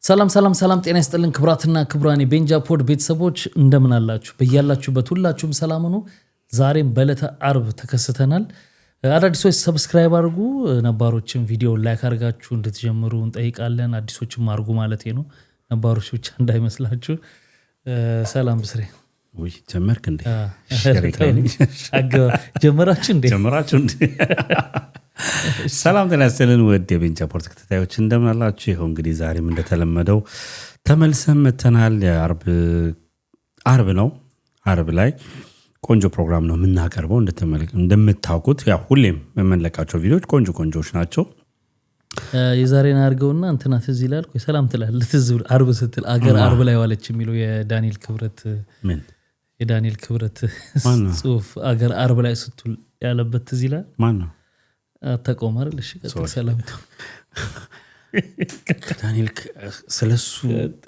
ሰላም ሰላም ሰላም ጤና ይስጥልን ክብራትና ክብራኒ ቤንጃ ፖድ ቤተሰቦች እንደምን አላችሁ? በያላችሁበት ሁላችሁም ሰላም ነው። ዛሬም በዕለተ አርብ ተከስተናል። አዳዲሶች ሰብስክራይብ አድርጉ፣ ነባሮችም ቪዲዮ ላይክ አድርጋችሁ እንድትጀምሩ እንጠይቃለን። አዲሶችም አድርጉ ማለት ነው፣ ነባሮች ብቻ እንዳይመስላችሁ። ሰላም ብስሬ ወይ ጀመርክ እንዴ? ጀመራችሁ እንዴ? ሰላም ጤና ይስጥልን ውድ የቤንጃ ፖድ ተከታታዮች እንደምን አላችሁ? ይኸው እንግዲህ ዛሬም እንደተለመደው ተመልሰን መተናል። አርብ ነው። አርብ ላይ ቆንጆ ፕሮግራም ነው የምናቀርበው። እንደምታውቁት ያው ሁሌም የምንለቃቸው ቪዲዮዎች ቆንጆዎች ናቸው። የዛሬን አድርገውና እንትና ትዝ ይላል። ቆይ ሰላም ትላለህ ትዝ ብሎ አርብ ስትል አገር አርብ ላይ ዋለች የሚለው የዳንኤል ክብረት የዳንኤል ክብረት ጽሁፍ አገር አርብ ላይ ስትል ያለበት ትዝ ይላል። ማን ነው? አታውቀውም አይደል? እሺ ቀጥል። ሰላም ዳንኤል ስለሱ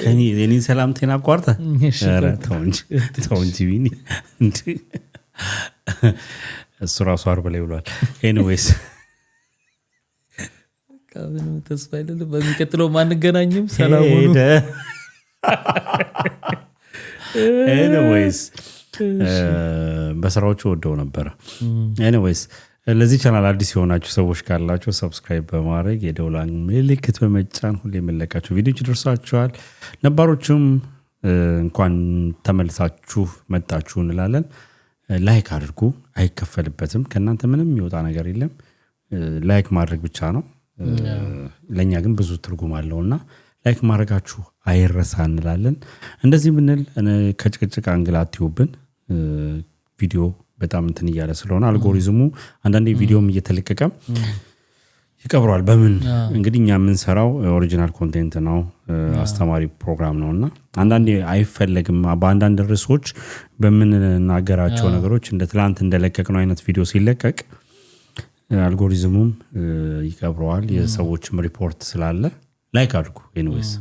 ከኔ የኔ ሰላምቴን አቋርጠ ተው እንጂ ቢኒ እሱ ራሱ አርብ ላይ ብሏል። ኤኒዌይስ ካምን ተስፋ አይደለም በሚቀጥለው ማንገናኝም። ሰላም ሁኑ። ኤኒዌይስ በስራዎቹ ወደው ነበር። ኤኒዌይስ ለዚህ ቻናል አዲስ የሆናችሁ ሰዎች ካላችሁ ሰብስክራይብ በማድረግ የደውል ምልክት በመጫን ሁሌ የምንለቃቸው ቪዲዮዎች ይደርሳችኋል። ነባሮቹም እንኳን ተመልሳችሁ መጣችሁ እንላለን። ላይክ አድርጉ፣ አይከፈልበትም። ከእናንተ ምንም የሚወጣ ነገር የለም። ላይክ ማድረግ ብቻ ነው። ለእኛ ግን ብዙ ትርጉም አለውና ላይክ ማድረጋችሁ አይረሳ እንላለን። እንደዚህ ብንል ከጭቅጭቅ አንግላትዩብን ቪዲዮ በጣም እንትን እያለ ስለሆነ አልጎሪዝሙ አንዳንዴ ቪዲዮም እየተለቀቀ ይቀብሯል። በምን እንግዲህ እኛ የምንሰራው ኦሪጂናል ኮንቴንት ነው፣ አስተማሪ ፕሮግራም ነውና አንዳንዴ አይፈለግም። በአንዳንድ ርዕሶች በምንናገራቸው ነገሮች እንደ ትላንት እንደለቀቅነው አይነት ቪዲዮ ሲለቀቅ አልጎሪዝሙም ይቀብረዋል። የሰዎችም ሪፖርት ስላለ ላይክ አድርጉ። ኤኒዌይስ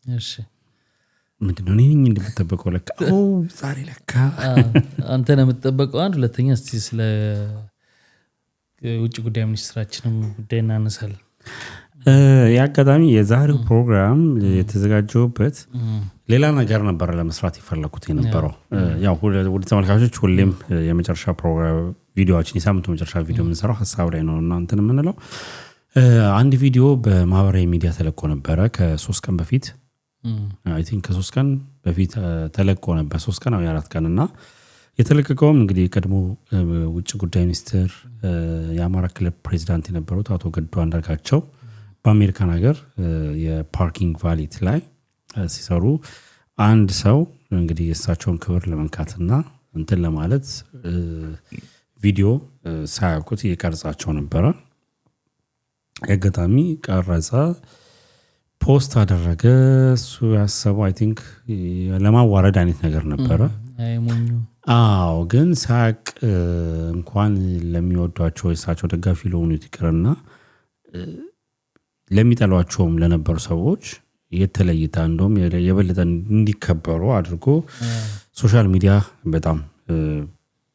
እሺ ምንድነው ነኝ እንደምትጠበቀው ለካ ዛሬ ለካ አንተ ነው የምትጠበቀው። አንድ ሁለተኛ እስቲ ስለ ውጭ ጉዳይ ሚኒስትራችንም ጉዳይ እናነሳለን። ያጋጣሚ የዛሬው ፕሮግራም የተዘጋጀውበት ሌላ ነገር ነበር ለመስራት ይፈለኩት የነበረው። ያው ወደ ተመልካቾች ሁሌም የመጨረሻ ፕሮግራም ቪዲዮአችን የሳምንቱ መጨረሻ ቪዲዮ የምንሰራው ሐሳብ ላይ ነው እና እንትን የምንለው አንድ ቪዲዮ በማህበራዊ ሚዲያ ተለቆ ነበረ ከ3 ቀን በፊት አይ ቲንክ ከ3 ቀን በፊት ተለቆ ነበር። 3 ቀን ወይ 4 ቀን እና የተለቀቀውም እንግዲህ ቀድሞ ውጭ ጉዳይ ሚኒስትር የአማራ ክልል ፕሬዝዳንት የነበሩት አቶ ገዱ አንዳርጋቸው በአሜሪካን ሀገር የፓርኪንግ ቫሊት ላይ ሲሰሩ አንድ ሰው እንግዲህ የእሳቸውን ክብር ለመንካትና እንትን ለማለት ቪዲዮ ሳያውቁት እየቀረጻቸው ነበረ። ያጋጣሚ ቀረጸ፣ ፖስት አደረገ። እሱ ያሰበው አይ ቲንክ ለማዋረድ አይነት ነገር ነበረ። አዎ ግን ሳቅ እንኳን ለሚወዷቸው የእሳቸው ደጋፊ ለሆኑ ይቅርና ለሚጠሏቸውም ለነበሩ ሰዎች የተለይታ እንደውም የበለጠ እንዲከበሩ አድርጎ ሶሻል ሚዲያ በጣም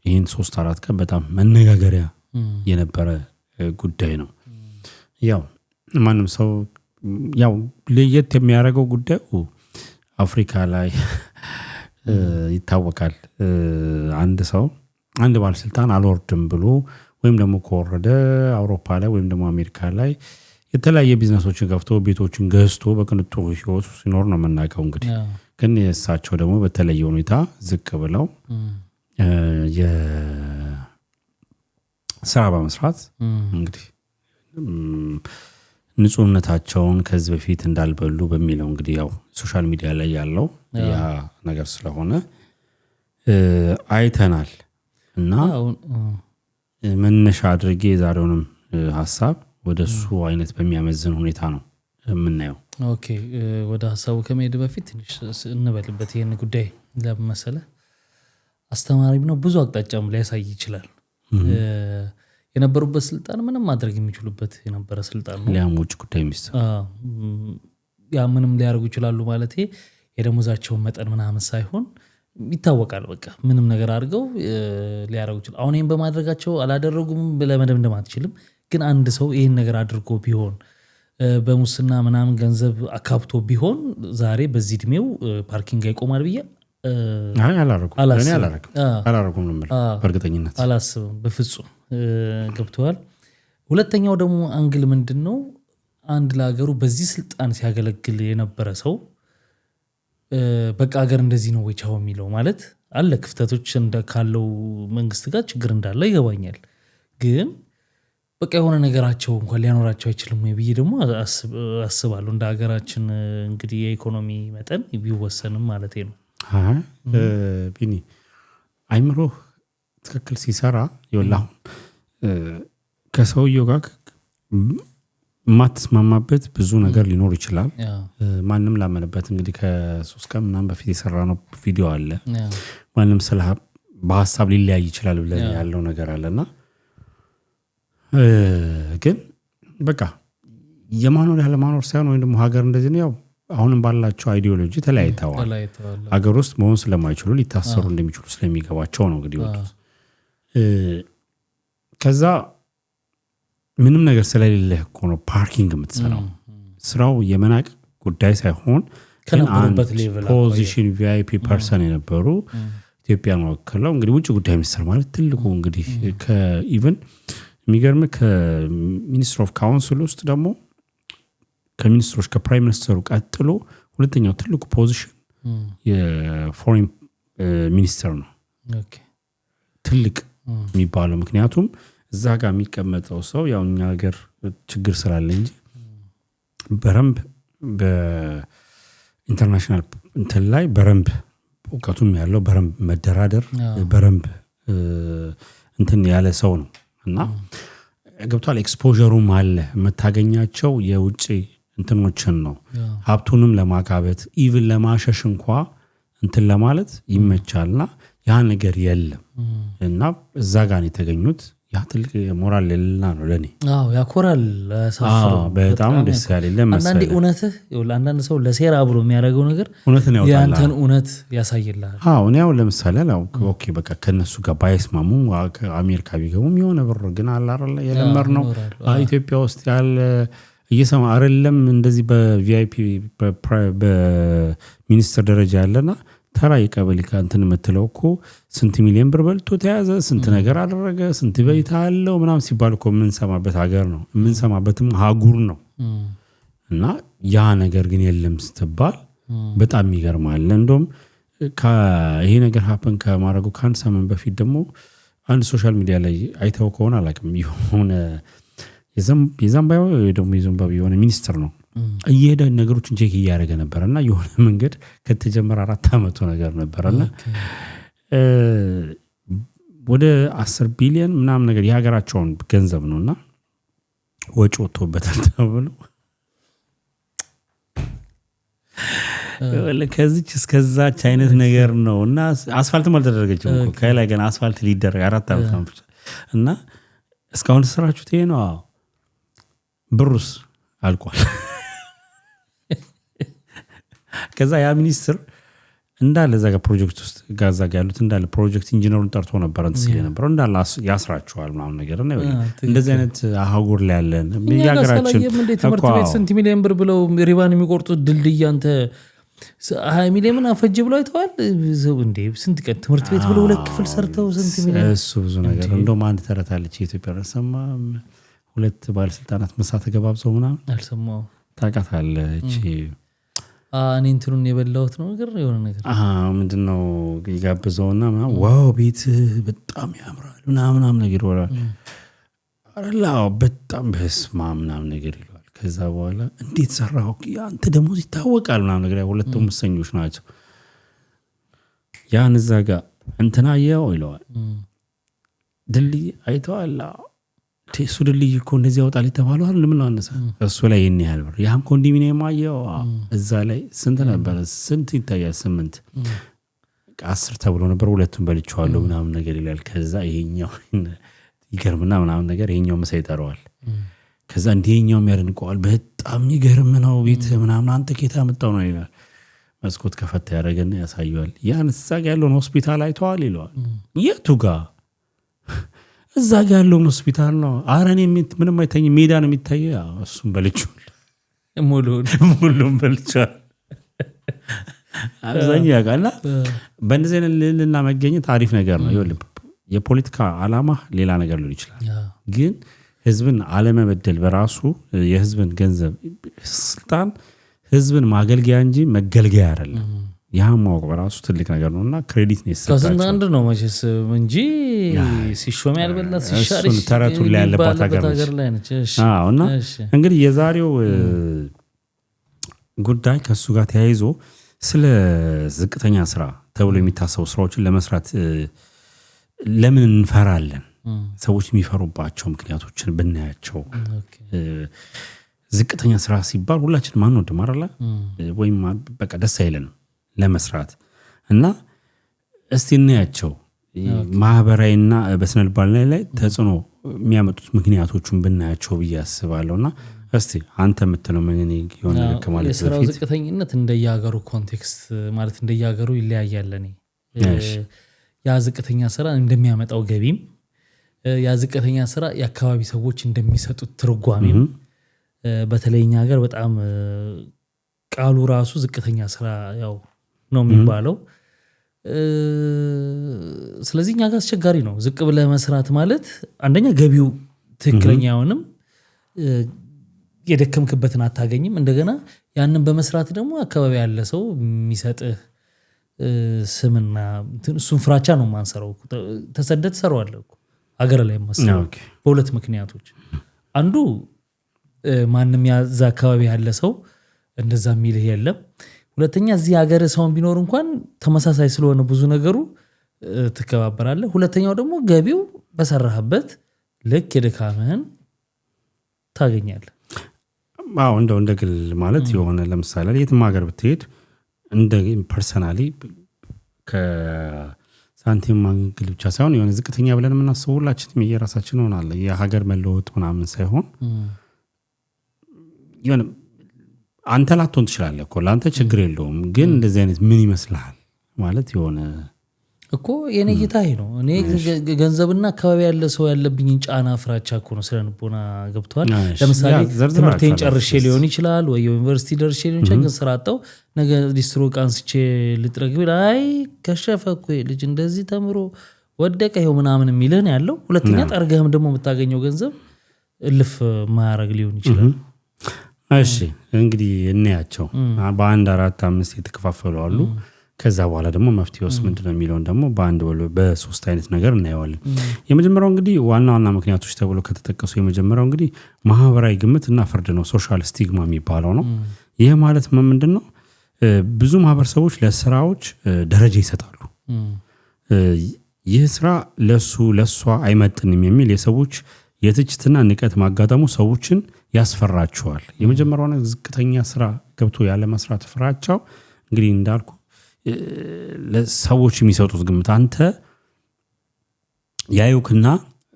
ይህን 3-4 ቀን በጣም መነጋገሪያ የነበረ ጉዳይ ነው። ያው ማንም ሰው ያው ለየት የሚያደርገው ጉዳዩ አፍሪካ ላይ ይታወቃል። አንድ ሰው አንድ ባለስልጣን አልወርድም ብሎ ወይም ደግሞ ከወረደ አውሮፓ ላይ ወይም ደግሞ አሜሪካ ላይ የተለያየ ቢዝነሶችን ከፍቶ ቤቶችን ገዝቶ በቅንጡ ህይወት ሲኖር ነው የምናውቀው። እንግዲህ ግን የእሳቸው ደግሞ በተለየ ሁኔታ ዝቅ ብለው የስራ በመስራት እንግዲህ ንጹህነታቸውን ከዚህ በፊት እንዳልበሉ በሚለው እንግዲህ ያው ሶሻል ሚዲያ ላይ ያለው ያ ነገር ስለሆነ አይተናል እና መነሻ አድርጌ የዛሬውንም ሐሳብ ወደሱ አይነት በሚያመዝን ሁኔታ ነው የምናየው። ኦኬ ወደ ሐሳቡ ከመሄድ በፊት ትንሽ እንበልበት። ይሄን ጉዳይ ለመሰለ አስተማሪም ነው ብዙ አቅጣጫም ሊያሳይ ይችላል። የነበሩበት ስልጣን ምንም ማድረግ የሚችሉበት የነበረ ስልጣን ነው። ሊያም ውጭ ጉዳይ ሚኒስትር ያ ምንም ሊያደርጉ ይችላሉ ማለት የደሞዛቸውን መጠን ምናምን ሳይሆን ይታወቃል። በቃ ምንም ነገር አድርገው ሊያደርጉ ይችላል። አሁን ይህን በማድረጋቸው አላደረጉም ብለህ መደምደም አትችልም። ግን አንድ ሰው ይህን ነገር አድርጎ ቢሆን በሙስና ምናምን ገንዘብ አካብቶ ቢሆን ዛሬ በዚህ እድሜው ፓርኪንግ ይቆማል ብዬ አላረጉም ነው በእርግጠኝነት አላስብም። በፍጹም ገብተዋል። ሁለተኛው ደግሞ አንግል ምንድን ነው? አንድ ለሀገሩ በዚህ ስልጣን ሲያገለግል የነበረ ሰው በቃ ሀገር እንደዚህ ነው ወይ ቻው የሚለው ማለት አለ። ክፍተቶች ካለው መንግስት ጋር ችግር እንዳለ ይገባኛል። ግን በቃ የሆነ ነገራቸው እንኳን ሊያኖራቸው አይችልም ወይ ብዬ ደግሞ አስባለሁ። እንደ ሀገራችን እንግዲህ የኢኮኖሚ መጠን ቢወሰንም ማለት ነው። ቢኒ አይምሮ ትክክል ሲሰራ ይወላሁ ከሰውየው ጋር ማትስማማበት ብዙ ነገር ሊኖር ይችላል። ማንም ላመነበት እንግዲህ ከ3 ቀን ምናምን በፊት የሰራ ነው ቪዲዮ አለ። ማንም ስለ በሐሳብ ሊለያይ ይችላል ብለን ያለው ነገር አለና ግን በቃ የማኖር ያለ ማኖር ሳይሆን ወይ ደግሞ ሀገር እንደዚህ ነው ያው አሁንም ባላቸው አይዲዮሎጂ ተለያይተዋል። ሀገር ውስጥ መሆን ስለማይችሉ ሊታሰሩ እንደሚችሉ ስለሚገባቸው ነው እንግዲህ ወጡት። ከዛ ምንም ነገር ስለሌለ እኮ ነው ፓርኪንግ የምትሰራው። ስራው የመናቅ ጉዳይ ሳይሆን ከነበሩበት ሌቭል ፖዚሽን ቪአይፒ ፐርሰን የነበሩ ኢትዮጵያን ወክለው እንግዲህ ውጭ ጉዳይ ሚኒስትር ማለት ትልቁ እንግዲህ ከኢቨን የሚገርም ከሚኒስትር ኦፍ ካውንስል ውስጥ ደግሞ ከሚኒስትሮች ከፕራይም ሚኒስተሩ ቀጥሎ ሁለተኛው ትልቁ ፖዚሽን የፎሬን ሚኒስተር ነው። ትልቅ የሚባለው ምክንያቱም እዛ ጋር የሚቀመጠው ሰው ያው እኛ ሀገር ችግር ስላለ እንጂ በረምብ በኢንተርናሽናል እንትን ላይ በረምብ እውቀቱም ያለው በረምብ መደራደር በረምብ እንትን ያለ ሰው ነው እና ገብቷል። ኤክስፖዠሩም አለ የምታገኛቸው የውጭ እንትኖችን ነው ሀብቱንም ለማካበት ኢቭን ለማሸሽ እንኳን እንትን ለማለት ይመቻልና ያ ነገር የለም እና እዛ ጋር ነው የተገኙት። ያ ትልቅ ሞራል ለልና ነው ለኔ። ያኮራል። በጣም ደስ ያለኝ ለምሳሌ አንዳንዴ እውነትህ አንዳንድ ሰው ለሴራ ብሎ የሚያደርገው ነገር ያንተን እውነት ያሳይልሃል። እኔ ያው ለምሳሌ ኦኬ በቃ ከነሱ ጋር ባይስማሙ አሜሪካ ቢገቡም የሆነ ብር ግን አላረለ የለመር ነው ኢትዮጵያ ውስጥ ያለ እየሰማ አይደለም እንደዚህ በቪአይፒ በሚኒስትር ደረጃ ያለና ተራ የቀበሌ እንትን የምትለው እኮ ስንት ሚሊዮን ብር በልቶ ተያዘ፣ ስንት ነገር አደረገ፣ ስንት ቤት አለው ምናምን ሲባል እኮ የምንሰማበት ሀገር ነው የምንሰማበትም ሀጉር ነው። እና ያ ነገር ግን የለም ስትባል በጣም ይገርማል። እንደውም ይሄ ነገር ሀፕን ከማድረጉ ከአንድ ሳምንት በፊት ደግሞ አንድ ሶሻል ሚዲያ ላይ አይተው ከሆነ አላውቅም የሆነ የዛምባዊ ወይ ደግሞ የዚምባብዌ የሆነ ሚኒስትር ነው እየሄደ ነገሮችን ቼክ እያደረገ ነበርና የሆነ መንገድ ከተጀመረ 4 ዓመቱ ነገር ነበርና ወደ 10 ቢሊዮን ምናምን ነገር የሀገራቸውን ገንዘብ ነውና ወጪ ወጥቶበታል ተብሎ ከዚች እስከዛች አይነት ነገር ነውና አስፋልትም አልተደረገችም እኮ ከላይ ገና አስፋልት ሊደረግ 4 ዓመት እና እስካሁን ተሰራችሁት ይሄ ነው። ብሩስ አልቋል። ከዛ ያ ሚኒስትር እንዳለ እዛ ጋር ፕሮጀክት ውስጥ ጋዛ ጋር ያሉት እንዳለ ፕሮጀክት ኢንጂነሩን ጠርቶ ነበር እንት ሲል ነበር እንዳለ ያስራቸዋል ምናምን ነገር እና እንደዚህ አይነት አህጉር ላይ ያለን የሀገራችን ትምህርት ቤት ስንት ሚሊዮን ብር ብለው ሪባን የሚቆርጡት ድልድይ አንተ 20 ሚሊዮን አፈጅ ብለው አይተዋል እንዴ? ስንት ቀን ትምህርት ቤት ብለው 2 ክፍል ሰርተው ስንት ሚሊዮን እሱ ብዙ ነገር እንደውም አንድ ተረታለች የኢትዮጵያ ረሰማ 2 ባለስልጣናት ምሳ ተገባብዘው ምናምን አልሰማው ታውቃታለች። እኔ እንትኑን የበላሁት ነው ነገር የሆነ ነገር ምንድነው ይጋብዘውና ዋው ቤት በጣም ያምራል ምናምን ነገር ወራል አላው በጣም በስማ ምናምን ነገር ይላል። ከዛ በኋላ እንዴት ሰራው አንተ ደሞዝ ይታወቃል ምናምን ነገር ሁለቱም ሙሰኞች ናቸው። ያን እዛ ጋር እንትና ያው ይለዋል ድልድይ አይተዋል ቴሱ ድልድይ እኮ እንደዚህ ያወጣል የተባለው አይደል ምን አነሳ እሱ ላይ የኔ ያህል ብር ያም ኮንዶሚኒየም አየው እዛ ላይ ስንት ነበር ስንት ይታያል 8 10 ተብሎ ነበር ሁለቱም በልቻለሁ ምናምን ነገር ይላል። ከዛ ይሄኛው ይገርምና ምናምን ነገር ይሄኛው ምሳ ይጠራዋል። ከዛ እንዲህኛውም ያደንቀዋል። በጣም ይገርም ነው ቤት ምናምን አንተ ከየት አመጣው ነው ይላል። መስኮት ከፈታ ያደረገና ያሳየዋል። ያን እዛ ጋር ያለውን ሆስፒታል አይተዋል ይለዋል። የቱ ጋር? እዛ ጋር ያለውን ሆስፒታል ነው። ኧረ እኔ ምንም አይታየኝም ሜዳ ነው የሚታየው። እሱም በልቼዋል፣ ሙሉም በልቼዋል። አብዛኛው ያውቃልና በእንደዚህ አይነት ልዕልና መገኘት አሪፍ ነገር ነው። ይኸውልህ የፖለቲካ ዓላማ ሌላ ነገር ሊሆን ይችላል፣ ግን ህዝብን አለመበደል በራሱ የህዝብን ገንዘብ ስልጣን ህዝብን ማገልገያ እንጂ መገልገያ አይደለም። ያም ማወቅ በራሱ ትልቅ ነገር ነውና ክሬዲት ነው ይሰጣቸው። ከስንት አንድ ነው መቼስ እንጂ ሲሾም ያልበላት ሲሻር ተረቱን ላይ ያለባት ሀገር ላይ ነች። እና እንግዲህ የዛሬው ጉዳይ ከሱ ጋር ተያይዞ ስለ ዝቅተኛ ስራ ተብሎ የሚታሰቡ ስራዎችን ለመስራት ለምን እንፈራለን? ሰዎች የሚፈሩባቸው ምክንያቶችን ብናያቸው ዝቅተኛ ስራ ሲባል ሁላችን ማን ወደ ማራላ ወይም በቃ ደስ አይለንም ለመስራት እና እስቲ እናያቸው ማህበራዊና በስነልቦና ላይ ተጽዕኖ የሚያመጡት ምክንያቶችን ብናያቸው ብዬ አስባለሁና እስቲ አንተ የምትለው ምን የሆነ ከማለት በፊት የስራው ዝቅተኝነት እንደየሀገሩ ኮንቴክስት ማለት እንደየሀገሩ ይለያያል። ያ ዝቅተኛ ስራ እንደሚያመጣው ገቢም ያ ዝቅተኛ ስራ የአካባቢ ሰዎች እንደሚሰጡት ትርጓሜም በተለይኛ ሀገር በጣም ቃሉ ራሱ ዝቅተኛ ስራ ያው ነው የሚባለው። ስለዚህ እኛ ጋር አስቸጋሪ ነው። ዝቅ ብለህ መስራት ማለት አንደኛ ገቢው ትክክለኛ አይሆንም፣ የደከምክበትን አታገኝም። እንደገና ያንን በመስራት ደግሞ አካባቢ ያለ ሰው የሚሰጥህ ስምና እሱን ፍራቻ ነው ማንሰራው። ተሰደድ ሰራዋለሁ ሀገር ላይ ማሰራው በሁለት ምክንያቶች፣ አንዱ ማንም ያዛ አካባቢ ያለ ሰው እንደዛ የሚልህ የለም። ሁለተኛ እዚህ ሀገር ሰውን ቢኖር እንኳን ተመሳሳይ ስለሆነ ብዙ ነገሩ ትከባበራለህ። ሁለተኛው ደግሞ ገቢው በሰራህበት ልክ የድካምህን ታገኛለህ። አዎ እንደ ግል ማለት የሆነ ለምሳሌ የትም ሀገር ብትሄድ እንደ ፐርሰናሊ ከሳንቲም ማንግል ብቻ ሳይሆን የሆነ ዝቅተኛ ብለን የምናስበው ሁላችንም የራሳችን ሆናለ የሀገር መለወጥ ምናምን ሳይሆን የሆነ አንተ ላትሆን ትችላለህ እኮ ለአንተ ችግር የለውም፣ ግን እንደዚህ አይነት ምን ይመስልሃል ማለት የሆነ እኮ የኔ ጌታዬ ነው። እኔ ገንዘብና አካባቢ ያለ ሰው ያለብኝን ጫና ፍራቻ እኮ ነው ስለንቦና ገብቷል። ለምሳሌ ትምህርቴን ጨርሼ ሊሆን ይችላል ወይ ዩኒቨርሲቲ ደርሼ ሊሆን ይችላል፣ ግን ስራ አጣው ነገ ዲስትሮ ቃንስቼ ልጥረግ ቢል አይ ከሸፈ እኮ ልጅ እንደዚህ ተምሮ ወደቀ ይኸው ምናምን የሚልህን ያለው። ሁለተኛ ጠርገህም ደግሞ የምታገኘው ገንዘብ እልፍ ማያረግ ሊሆን ይችላል። እሺ እንግዲህ እናያቸው በአንድ 4 5 የተከፋፈሉ አሉ። ከዛ በኋላ ደግሞ መፍትሄውስ ምንድነው የሚለውን ደግሞ በአንድ በሶስት አይነት ነገር እናየዋለን። የመጀመሪያው እንግዲህ ዋና ምክንያቶች ተብሎ ከተጠቀሱ የመጀመሪያው እንግዲህ ማህበራዊ ግምትና ፍርድ ነው፣ ሶሻል ስቲግማ የሚባለው ነው። ይሄ ማለት ምንድነው? ብዙ ማህበረሰቦች ለስራዎች ደረጃ ይሰጣሉ። ይህ ስራ ለሷ አይመጥንም የሚል የሰዎች የትችትና ንቀት ማጋጠሙ ሰዎችን ያስፈራቸዋል። የመጀመሪያው ዝቅተኛ ስራ ገብቶ ያለ መስራት ፍራቻው እንግዲህ እንዳልኩ ለሰዎች የሚሰጡት ግምት አንተ ያዩክና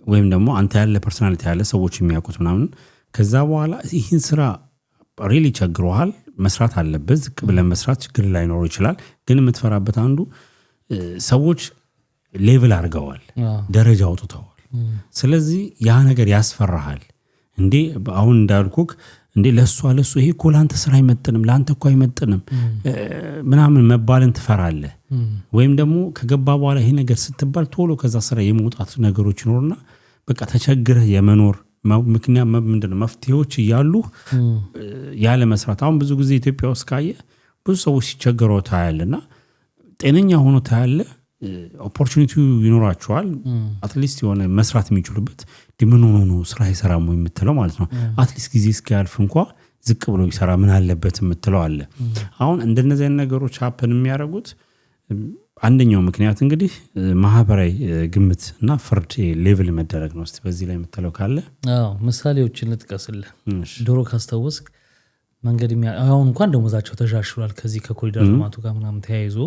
ወይም ደግሞ አንተ ያለ ፐርሰናሊቲ ያለ ሰዎች የሚያውቁት ምናምን ከዛ በኋላ ይህን ስራ ሪሊ ቸግሮሃል መስራት አለበት። ዝቅ ብለን መስራት ችግር ላይኖር ይችላል፣ ግን የምትፈራበት አንዱ ሰዎች ሌቭል አድርገዋል፣ ደረጃ አውጥተዋል። ስለዚህ ያ ነገር ያስፈራሃል። እንዴ አሁን እንዳልኩክ እንዴ ለሱ ይሄ እኮ ላንተ ስራ አይመጥንም፣ ላንተ እኮ አይመጥንም ምናምን መባልን ትፈራለህ። ወይም ደግሞ ከገባ በኋላ ይሄ ነገር ስትባል ቶሎ ከዛ ስራ የመውጣት ነገሮች ይኖርና በቃ ተቸግረህ የመኖር ምክንያት ምንድነው መፍትሄዎች እያሉ ያለ መስራት። አሁን ብዙ ጊዜ ኢትዮጵያ ውስጥ ካየ ብዙ ሰዎች ሲቸገሩ ታያለና ጤነኛ ሆኖ ታያለ፣ ኦፖርቹኒቲ ይኖራቸዋል አትሊስት የሆነ መስራት የሚችሉበት ዲምን ሆኖ ስራ ይሰራሙ የምትለው ማለት ነው። አትሊስት ጊዜ እስኪያልፍ እንኳን ዝቅ ብሎ ይሰራ ምን አለበት የምትለው አለ። አሁን እንደነዚህ አይነት ነገሮች ሀፕን የሚያደርጉት አንደኛው ምክንያት እንግዲህ ማህበራዊ ግምት እና ፍርድ ሌቭል መደረግ ነው። እስቲ በዚህ ላይ የምትለው ካለ? አዎ ምሳሌዎችን ልጥቀስልህ። ድሮ ካስታወስክ መንገድ አሁን እንኳን ደሞዛቸው ተሻሽሏል። ከዚህ ከኮሪደር ልማቱ ጋር ምናምን ተያይዞ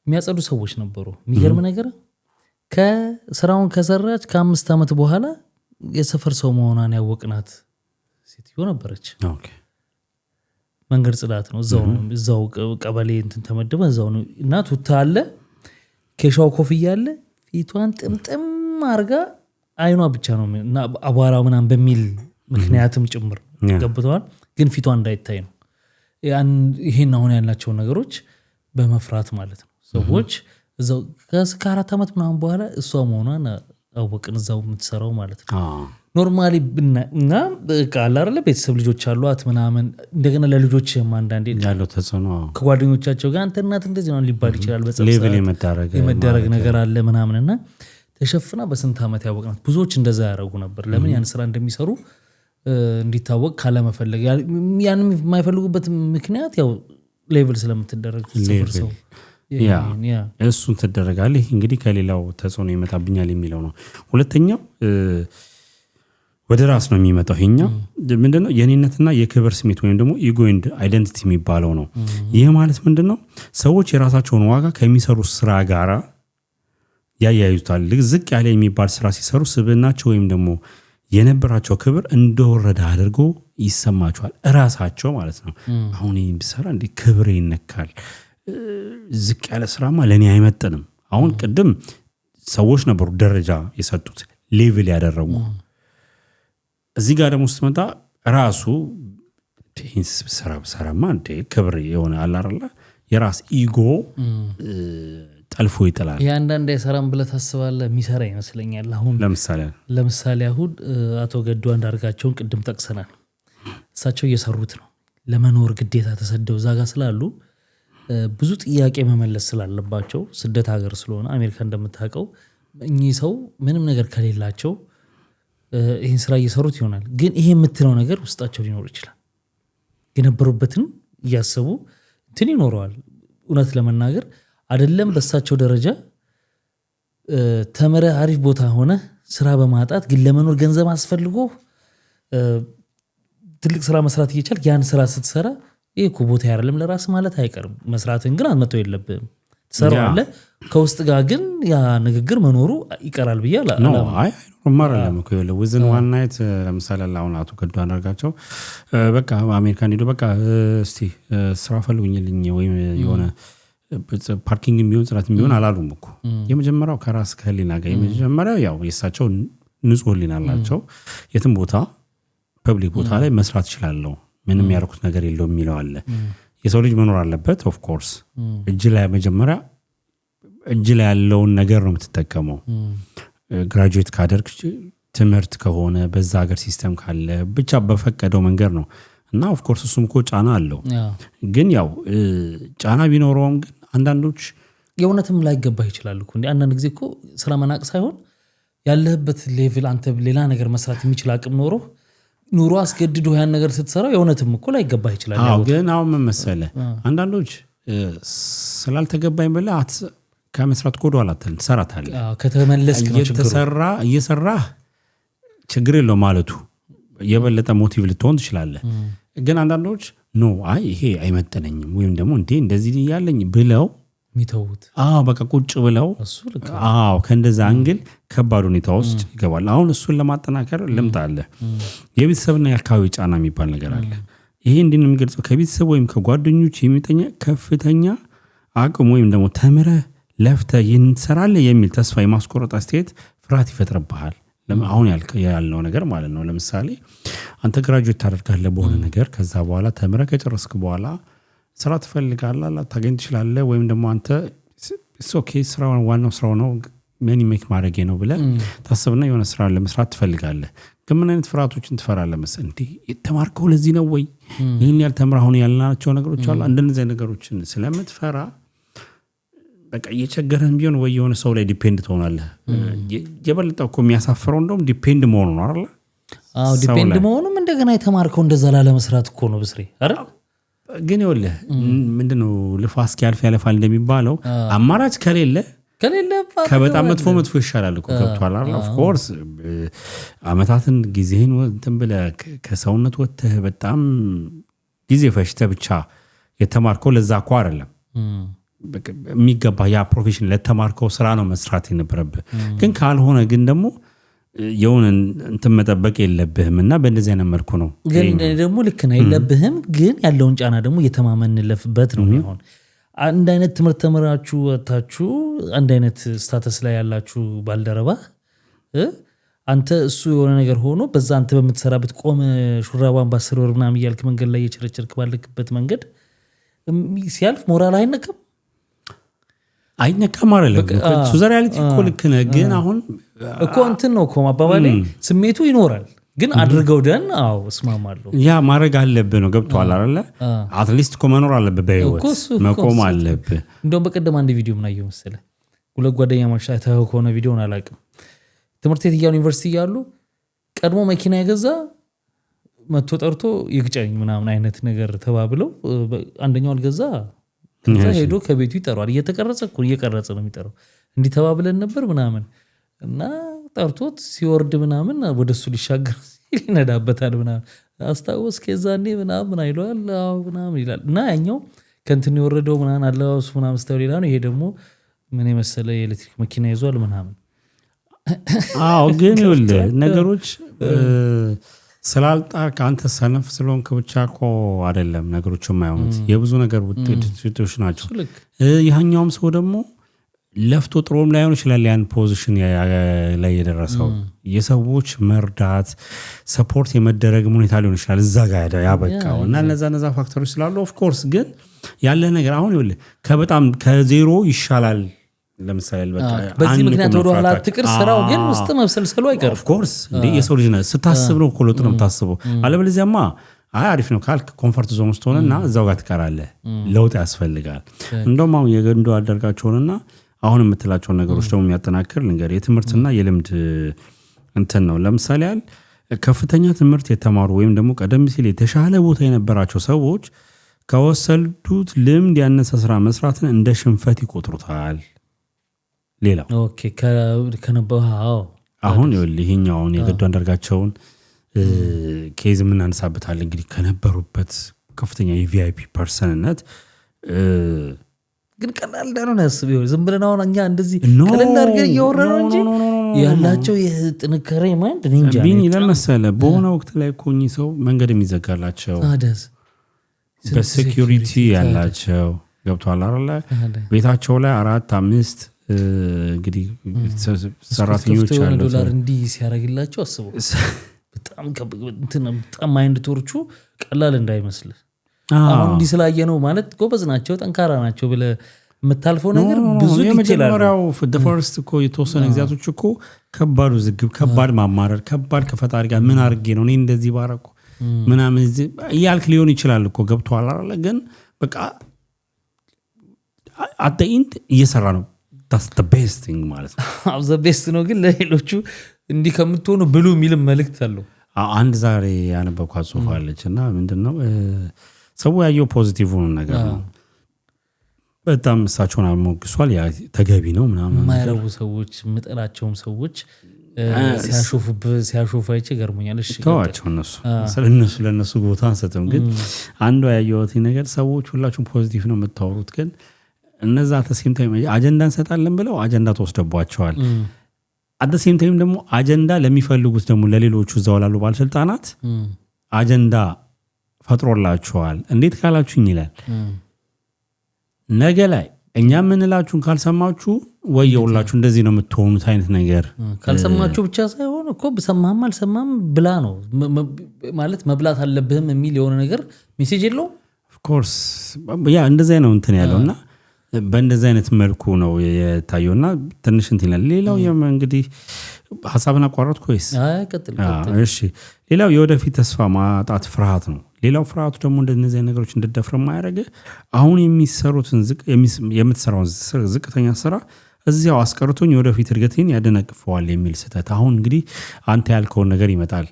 የሚያጸዱ ሰዎች ነበሩ። የሚገርም ነገር ከስራውን ከሰራች ከ5 ዓመት በኋላ የሰፈር ሰው መሆኗን ያወቅናት ሴትዮ ነበረች። መንገድ ጽዳት ነው እዛው ቀበሌ እንትን ተመደበ እዛው ነው እና ቱታ አለ ኬሻው ኮፍያ አለ ፊቷን ጥምጥም አርጋ አይኗ ብቻ ነው እና አቧራ ምናምን በሚል ምክንያትም ጭምር ገብተዋል ግን ፊቷ እንዳይታይ ነው ይሄን አሁን ያላቸው ነገሮች በመፍራት ማለት ነው ሰዎች እዛው ከ4 ዓመት ምናምን በኋላ እሷ መሆኗን አወቅን እዛው የምትሰራው ማለት ነው ኖርማሊ እና ቃል አይደለ ቤተሰብ ልጆች አሏት ምናምን እንደገና ለልጆች አንዳንዴ ያለው ተጽዕኖ ከጓደኞቻቸው ጋር አንተ እናት እንደዚህ ነው ሊባል ይችላል ሌቭል የመደረግ ነገር አለ ምናምንና ተሸፍና በስንት ዓመት ያወቅናት ብዙዎች እንደዛ ያደርጉ ነበር ለምን ያን ስራ እንደሚሰሩ እንዲታወቅ ካለመፈለግ ያን የማይፈልጉበት ምክንያት ያው ሌቭል ስለምትደረግ ሰው ያ እሱን ተደረጋለህ እንግዲህ ከሌላው ተጽዕኖ ይመጣብኛል የሚለው ነው ሁለተኛው ወደ ራስ ነው የሚመጣው ይሄኛው ምንድነው የኔነትና የክብር ስሜት ወይም ደግሞ ኢጎ ኤንድ አይደንቲቲ የሚባለው ነው ይሄ ማለት ምንድነው ሰዎች የራሳቸውን ዋጋ ከሚሰሩ ስራ ጋራ ያያዩታል ዝቅ ያለ የሚባል ስራ ሲሰሩ ስብናቸው ወይም ደግሞ የነበራቸው ክብር እንደወረደ አድርጎ ይሰማቸዋል ራሳቸው ማለት ነው አሁን ይሄን ቢሰራ እንደ ክብር ይነካል ዝቅ ያለ ስራማ ለኔ አይመጥንም አሁን ቅድም ሰዎች ነበሩ ደረጃ የሰጡት ሌቭል ያደረጉ እዚህ ጋር ደግሞ ስትመጣ ራሱ ይሄን ሰራማ እንደ ክብር የሆነ አላረላ የራስ ኢጎ ጠልፎ ይጥላል ያንዳንድ የሰራም ብለ ታስባለህ የሚሰራ ይመስለኛል አሁን ለምሳሌ አሁን አቶ ገዱ አንዳርጋቸውን ቅድም ጠቅሰናል እሳቸው እየሰሩት ነው ለመኖር ግዴታ ተሰደው ዛጋ ስላሉ ብዙ ጥያቄ መመለስ ስላለባቸው ስደት ሀገር ስለሆነ አሜሪካ እንደምታውቀው እኚህ ሰው ምንም ነገር ከሌላቸው ይሄን ስራ እየሰሩት ይሆናል ግን ይሄ የምትለው ነገር ውስጣቸው ሊኖር ይችላል የነበሩበትን እያሰቡ እንትን ይኖረዋል እውነት ለመናገር አይደለም በሳቸው ደረጃ ተመረ አሪፍ ቦታ ሆነ ስራ በማጣት ግን ለመኖር ገንዘብ አስፈልጎ ትልቅ ስራ መስራት እየቻልክ ያን ስራ ስትሰራ ይሄ እኮ ቦታ አይደለም ለራስ ማለት አይቀርም መስራትን ግን አትመተው የለብህም ትሰራዋለህ ከውስጥ ጋር ግን ያ ንግግር መኖሩ ይቀራል ብያለ አይ ኖርማል ለምኮ ይወለ ወዝን ዋን ናይት ለምሳሌ አሁን አቶ ገዱ አንዳርጋቸው በቃ አሜሪካን ሄዶ በቃ እስቲ ስራ ፈልጉኝልኝ ወይ የሆነ ፓርኪንግ የሚሆን ጽዳት የሚሆን አላሉም እኮ የመጀመሪያው ከራስ ከህሊና ጋር የመጀመሪያው ያው የሳቸው ንጹህ ህሊና አላቸው የትም ቦታ ፐብሊክ ቦታ ላይ መስራት ይችላልው ምንም ያርኩት ነገር የለውም የሚለው አለ የሰው ልጅ መኖር አለበት ኦፍ ኮርስ እጅ ላይ መጀመሪያ እጅ ላይ ያለውን ነገር ነው የምትጠቀመው ግራጁዌት ካደርክ ትምህርት ከሆነ በዛ ሀገር ሲስተም ካለ ብቻ በፈቀደው መንገድ ነው እና ኦፍ ኮርስ እሱም እኮ ጫና አለው ግን ያው ጫና ቢኖረውም ግን አንዳንዶች የእውነትም ላይ ገባ ይችላል እኮ እንዴ አንዳንድ ጊዜ እኮ ስራ መናቅ ሳይሆን ያለህበት ሌቭል አንተ ሌላ ነገር መስራት የሚችል አቅም ኑሮ አስገድዶ ያን ነገር ስትሰራው የእውነትም እኮ ላይ ገባ ይችላል ግን አሁን ምን መሰለህ አንዳንዶች ስላልተገባኝ ብለህ ከመስራት ኮዶ አላተን ትሰራታለህ ከተመለስክ ነው ችግሩ እየሰራህ ችግር የለው ማለቱ የበለጠ ሞቲቭ ልትሆን ትችላለህ ግን አንዳንዶች ኖ አይ ይሄ አይመጠነኝም ወይም ደግሞ እንደዚህ ያለኝ ብለው ሚተውት በቃ ቁጭ ብለው ከእንደዛ አንግል ከባድ ሁኔታ ውስጥ ይገባል አሁን እሱን ለማጠናከር ልምጣለ የቤተሰብና የአካባቢ ጫና የሚባል ነገር አለ ይሄ እንዲን የሚገልጸው ከቤተሰብ ወይም ከጓደኞች የሚጠኛ ከፍተኛ አቅም ወይም ደግሞ ተምረህ ለፍተህ ይንሰራለህ የሚል ተስፋ የማስቆረጥ አስተያየት ፍርሃት ይፈጥርብሃል አሁን ያልነው ነገር ማለት ነው ለምሳሌ አንተ ግራጁዌት ታደርጋለህ በሆነ ነገር ከዛ በኋላ ተምረህ ከጨረስክ በኋላ ስራ ትፈልጋለህ ታገኝ ትችላለህ ወይም ደግሞ አንተ ኦኬ ስራው ዋናው ስራው ነው ምን ሜክ ማድረግ ነው ብለህ ታስብና የሆነ ስራ ለመስራት ትፈልጋለህ ግን ምን አይነት ፍርሃቶችን ትፈራለህ መሰለህ እንዴ የተማርከው ለዚህ ነው ወይ ይሄን ያልተምረህ አሁን ያልናቸው ነገሮች አሉ እንደነዚህ ነገሮችን ስለምትፈራ በቃ እየቸገረን ቢሆን ወይ የሆነ ሰው ላይ ዲፔንድ ትሆናለህ የበለጠው እኮ የሚያሳፍረው እንደውም ዲፔንድ መሆኑ ነው አይደል ዲፔንድ መሆኑም እንደገና የተማርከው እንደዛ ላለመስራት እኮ ነው ብስሬ አይደል ግን ይኸውልህ ምንድነው ልፋስ ያልፍ ያለፋል እንደሚባለው አማራጭ ከሌለ ከበጣም መጥፎ ይሻላል እኮ ገብቷል አይደል ኦፍ ኮርስ አመታትን ጊዜህን እንትን ብለህ ከሰውነት ወጥተህ በጣም ጊዜ ፈጅተህ ብቻ የተማርከው ለዛ እኮ አይደለም የሚገባ ያ ፕሮፌሽን ለተማርከው ስራ ነው መስራት የነበረብህ። ግን ካልሆነ ግን ደግሞ የሆነ እንትን መጠበቅ የለብህም እና በእንደዚህ አይነት መልኩ ነው። ግን ደግሞ ልክ ነው የለብህም፣ ግን ያለውን ጫና ደግሞ እየተማመንለፍበት ነው የሚሆን። አንድ አይነት ትምህርት ተምራችሁ ወታችሁ አንድ አይነት ስታተስ ላይ ያላችሁ ባልደረባ አንተ እሱ የሆነ ነገር ሆኖ በዛ አንተ በምትሰራበት ቆመ ሹራባን በ10 ወር ምናምን እያልክ መንገድ ላይ የቸረቸርክ ባልክበት መንገድ ሲያልፍ ሞራል አይነካም አይደለም እሱ ሪያሊቲ እኮ ልክ ነህ። ግን አሁን እኮ እንትን ነው እኮ አባባሌ ስሜቱ ይኖራል፣ ግን አድርገው ደን እስማማለሁ። ያ ማድረግ አለብህ ነው ገብቶሃል አይደለ? አትሊስት እኮ መኖር አለብህ፣ በህይወት መቆም አለብህ። እንደውም በቀደም አንድ ቪዲዮ ምን አየሁ መሰለህ፣ ሁለት ጓደኛሞች አይተኸው ከሆነ ቪዲዮን አላውቅም፣ ትምህርት ቤት እያሉ ዩኒቨርሲቲ እያሉ ቀድሞ መኪና የገዛ መቶ ጠርቶ ይግጨኝ ምናምን አይነት ነገር ተባብለው አንደኛው አልገዛ ከዛ ሄዶ ከቤቱ ይጠራዋል። እየቀረጸ ነው የሚጠራው። እንዲህ ተባብለን ነበር ምናምን እና ጠርቶት ሲወርድ ምናምን ወደሱ ሊሻገር ይነዳበታል ምናምን አስታወስክ የዛኔ ምናምን አይለዋል ምናምን ይላል። እና ያኛው ከእንትን የወረደው ምናምን አለባበሱ ምናምን ስታየው ሌላ ነው። ይሄ ደግሞ ምን የመሰለ የኤሌክትሪክ መኪና ይዟል ምናምን። ግን ይኸውልህ ነገሮች ስላልጣ ከአንተ ሰነፍ ስለሆንክ ብቻ እኮ አይደለም ነገሮች የማይሆኑት፣ የብዙ ነገር ውጤቶች ናቸው። ይህኛውም ሰው ደግሞ ለፍቶ ጥሮም ላይሆን ይችላል ያን ፖዚሽን ላይ የደረሰው። የሰዎች መርዳት ሰፖርት የመደረግ ሁኔታ ሊሆን ይችላል እዛ ጋር ያበቃው እና እነዛ ፋክተሮች ስላሉ ኦፍኮርስ ግን ያለ ነገር አሁን ይኸውልህ ከበጣም ከዜሮ ይሻላል። ለምሳሌ በዚህ ምክንያት ወደ ኋላ ትቅር ስራው ግን ውስጥ መብሰልሰሉ አይቀርም። ኦፍኮርስ እንዴ የሰው ልጅ ነህ ስታስብ ነው እኮ ለውጥ ነው የምታስበው። አለበለዚያማ አሪፍ ነው ካልክ ኮምፈርት ዞን ውስጥ ሆነና እዛው ጋር ትቀራለህ። ለውጥ ያስፈልጋል። እንደውም አሁን የገንዶ አደርጋቸውንና አሁን የምትላቸውን ነገሮች ደግሞ የሚያጠናክር ልንገር የትምህርትና የልምድ እንትን ነው። ለምሳሌ ያህል ከፍተኛ ትምህርት የተማሩ ወይም ደግሞ ቀደም ሲል የተሻለ ቦታ የነበራቸው ሰዎች ከወሰዱት ልምድ ያነሰ ስራ መስራትን እንደ ሽንፈት ይቆጥሩታል። ሌላው አሁን ይሄኛውን የገዱ አንዳርጋቸውን ኬዝ የምናነሳበታል። እንግዲህ ከነበሩበት ከፍተኛ የቪአይፒ ፐርሰንነት ግን ቀላል እንዳልሆነ ያስብ ይሆን ዝም ብለን አሁን እኛ እንደዚህ ቀለል አድርገን እያወራን እንጂ ያላቸው የጥንካሬ ማይንድ እንጃ ቢኒ ለመሰለ በሆነ ወቅት ላይ እኮ እኚህ ሰው መንገድ የሚዘጋላቸው በሴኩሪቲ ያላቸው ገብቷል አይደለ? ቤታቸው ላይ 4-5 እንግዲህ ሰራተኞች አሉ። $1 እንዲህ ሲያደርግላቸው አስበው። በጣም ማይንድ ቶርቹ ቀላል እንዳይመስልህ። አሁን እንዲህ ስላየ ነው ማለት ጎበዝ ናቸው ጠንካራ ናቸው ብለህ የምታልፈው ነገር ብዙ ዲቴል አለ። የመጀመሪያው ፈርስት እኮ የተወሰነ ጊዜያቶች እኮ ከባድ ውዝግብ፣ ከባድ ማማረር፣ ከባድ ከፈጣሪ ጋር ምን አድርጌ ነው እኔ እንደዚህ ባረኩ ምናምን እያልክ ሊሆን ይችላል እኮ ገብቶሃል አይደለ? ግን በቃ አት ዘ ኤንድ እየሰራ ነው። that's the best thing ማለት ነው። the best ነው። ግን ለሌሎቹ እንዲህ ከምትሆኑ ብሉ የሚልም መልእክት አለው። አንድ ዛሬ ያነበብኳት ጽሑፍ አለች እና ምንድነው ሰው ያየው ፖዚቲቭ ነገር ነው። በጣም እሳቸውን አሞግሷል። ያ ተገቢ ነው ምናምን። የማይረቡ ሰዎች የምጠላቸውም ሰዎች ሲያሾፉ አይቼ ገርሞኛል። እሺ ተዋቸው ለነሱ ቦታ አንሰጥም። ግን አንዱ ያየሁት ነገር ሰዎች ሁላችሁም ፖዚቲቭ ነው የምታወሩት፣ ግን እነዛ ተሴም ታይም አጀንዳ እንሰጣለን ብለው አጀንዳ ተወስደባቸዋል። አት ሴም ታይም ደግሞ አጀንዳ ለሚፈልጉት ደግሞ ለሌሎቹ እዛው ላሉ ባለስልጣናት አጀንዳ ፈጥሮላቸዋል። እንዴት ካላችሁኝ ይላል ነገ ላይ እኛ የምንላችሁን ካልሰማችሁ ወየውላችሁ እንደዚህ ነው የምትሆኑት አይነት ነገር። ካልሰማችሁ ብቻ ሳይሆን እኮ ሰማህም አልሰማህም ብላ ነው ማለት መብላት አለብህም የሚል የሆነ ነገር ሜሴጅ የለው። ኦፍኮርስ ያ እንደዚህ ነው እንትን ያለውና በእንደዚህ አይነት መልኩ ነው የታየውና ትንሽ እንትን ይላል። ሌላው እንግዲህ ሐሳብን አቋረጥኩ ወይስ? ቀጥል። እሺ ሌላው የወደፊት ተስፋ ማጣት ፍርሃት ነው። ሌላው ፍርሃቱ ደግሞ እንደነዚህ ነገሮች እንድትደፍር የማያደርግ አሁን የምትሰራውን ዝቅተኛ ስራ እዚያው አስቀርቶኝ የወደፊት እድገቴን ያደነቅፈዋል የሚል ስህተት። አሁን እንግዲህ አንተ ያልከውን ነገር ይመጣል።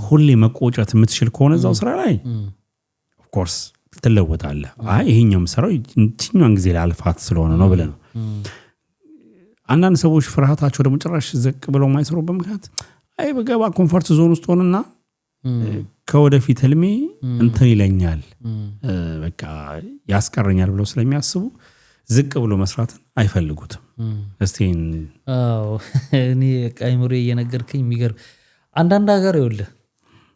ሁሌ መቆጨት የምትችል ከሆነ እዛው ስራ ላይ ኦፍኮርስ ትለወጣለህ። ይሄኛው የምሰራው እቺኛውን ጊዜ ላልፋት ስለሆነ ነው ብለህ ነው። አንዳንድ ሰዎች ፍርሃታቸው ደግሞ ጭራሽ ዘቅ ብለው የማይሰሩበት ምክንያት በገባ ኮምፎርት ዞን ውስጥ ሆነና ከወደፊት ህልሜ እንትን ይለኛል በቃ ያስቀረኛል ብለው ስለሚያስቡ ዝቅ ብሎ መስራትን አይፈልጉትም። እስቲ እኔ ቃይምሮ እየነገርከኝ የሚገርም አንዳንድ ሀገር ይኸውልህ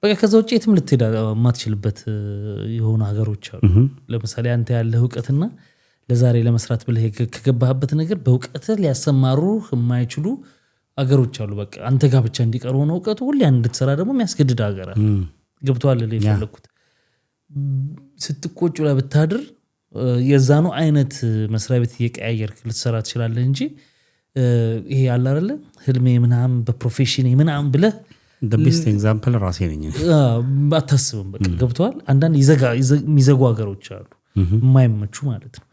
በቃ ከዛ ውጭ የትም ልትሄድ የማትችልበት የሆኑ ሀገሮች አሉ። ለምሳሌ አንተ ያለህ እውቀትና ለዛሬ ለመስራት ብለህ ከገባህበት ነገር በእውቀት ሊያሰማሩ የማይችሉ ሀገሮች አሉ። በቃ አንተ ጋር ብቻ እንዲቀር ሆነ እውቀቱ ሁሌ እንድትሰራ ደግሞ የሚያስገድድ ሀገር አለ። ገብቶሃል ላይ ፈለኩት ስትቆጭ ላይ ብታድር የዛኑ አይነት መስሪያ ቤት እየቀያየርክ ልትሰራ ትችላለህ እንጂ ይሄ ያለ አይደለ ህልሜ ምናምን በፕሮፌሽን ምናምን ብለህ the best example ራሴ ነኝ አታስብም። በቃ ገብቶሃል። አንዳንድ የሚዘጉ ሀገሮች አሉ የማይመቹ ማለት ነው።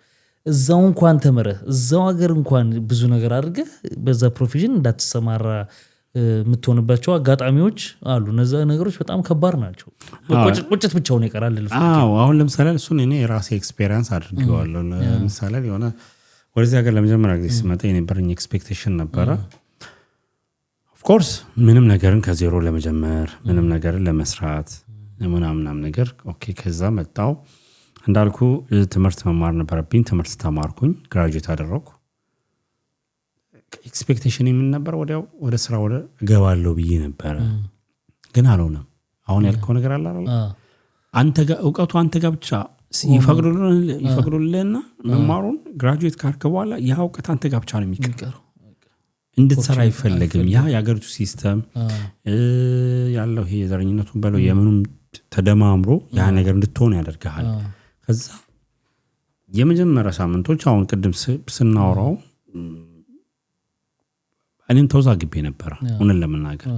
እዛው እንኳን ተመረህ እዛው ሀገር እንኳን ብዙ ነገር አድርገህ በዛ ፕሮፌሽን እንዳትሰማራ የምትሆንባቸው አጋጣሚዎች አሉ። እነዛ ነገሮች በጣም ከባድ ናቸው። ቁጭት ብቻውን ይቀራል። አሁን ለምሳሌ እሱን እኔ የራሴ ኤክስፔሪየንስ አድርጌዋለሁ። ለምሳሌ የሆነ ወደዚህ ሀገር ለመጀመሪያ ጊዜ ስመጣ የነበረኝ ኤክስፔክቴሽን ነበረ ኦፍኮርስ ምንም ነገርን ከዜሮ ለመጀመር ምንም ነገርን ለመስራት ምናምን ነገር ኦኬ። ከዛ መጣው እንዳልኩ ትምህርት መማር ነበረብኝ። ትምህርት ተማርኩኝ፣ ግራጁዌት አደረኩ። ኤክስፔክቴሽን ምን ነበር? ወደ ስራ ገባለሁ ብዬ ነበር፣ ግን አልሆነም። አሁን ያልከው ነገር አለ አይደል? አንተ ጋር እውቀቱ አንተ ጋር ብቻ ይፈቅዱልህና መማሩን ግራጁዌት ካርክ በኋላ ያ እውቀት አንተ ጋር ብቻ ነው የሚቀረው፣ እንድትሰራ አይፈልግም። ያ የሀገሪቱ ሲስተም ያለው ይሄ የዘረኝነቱን በለው የምኑም ተደማምሮ ያ ነገር እንድትሆን ያደርግሃል። ከዛ የመጀመሪያ ሳምንቶች አሁን ቅድም ስናወራው እኔም ተወዛግቤ ነበር። እውነት ለመናገር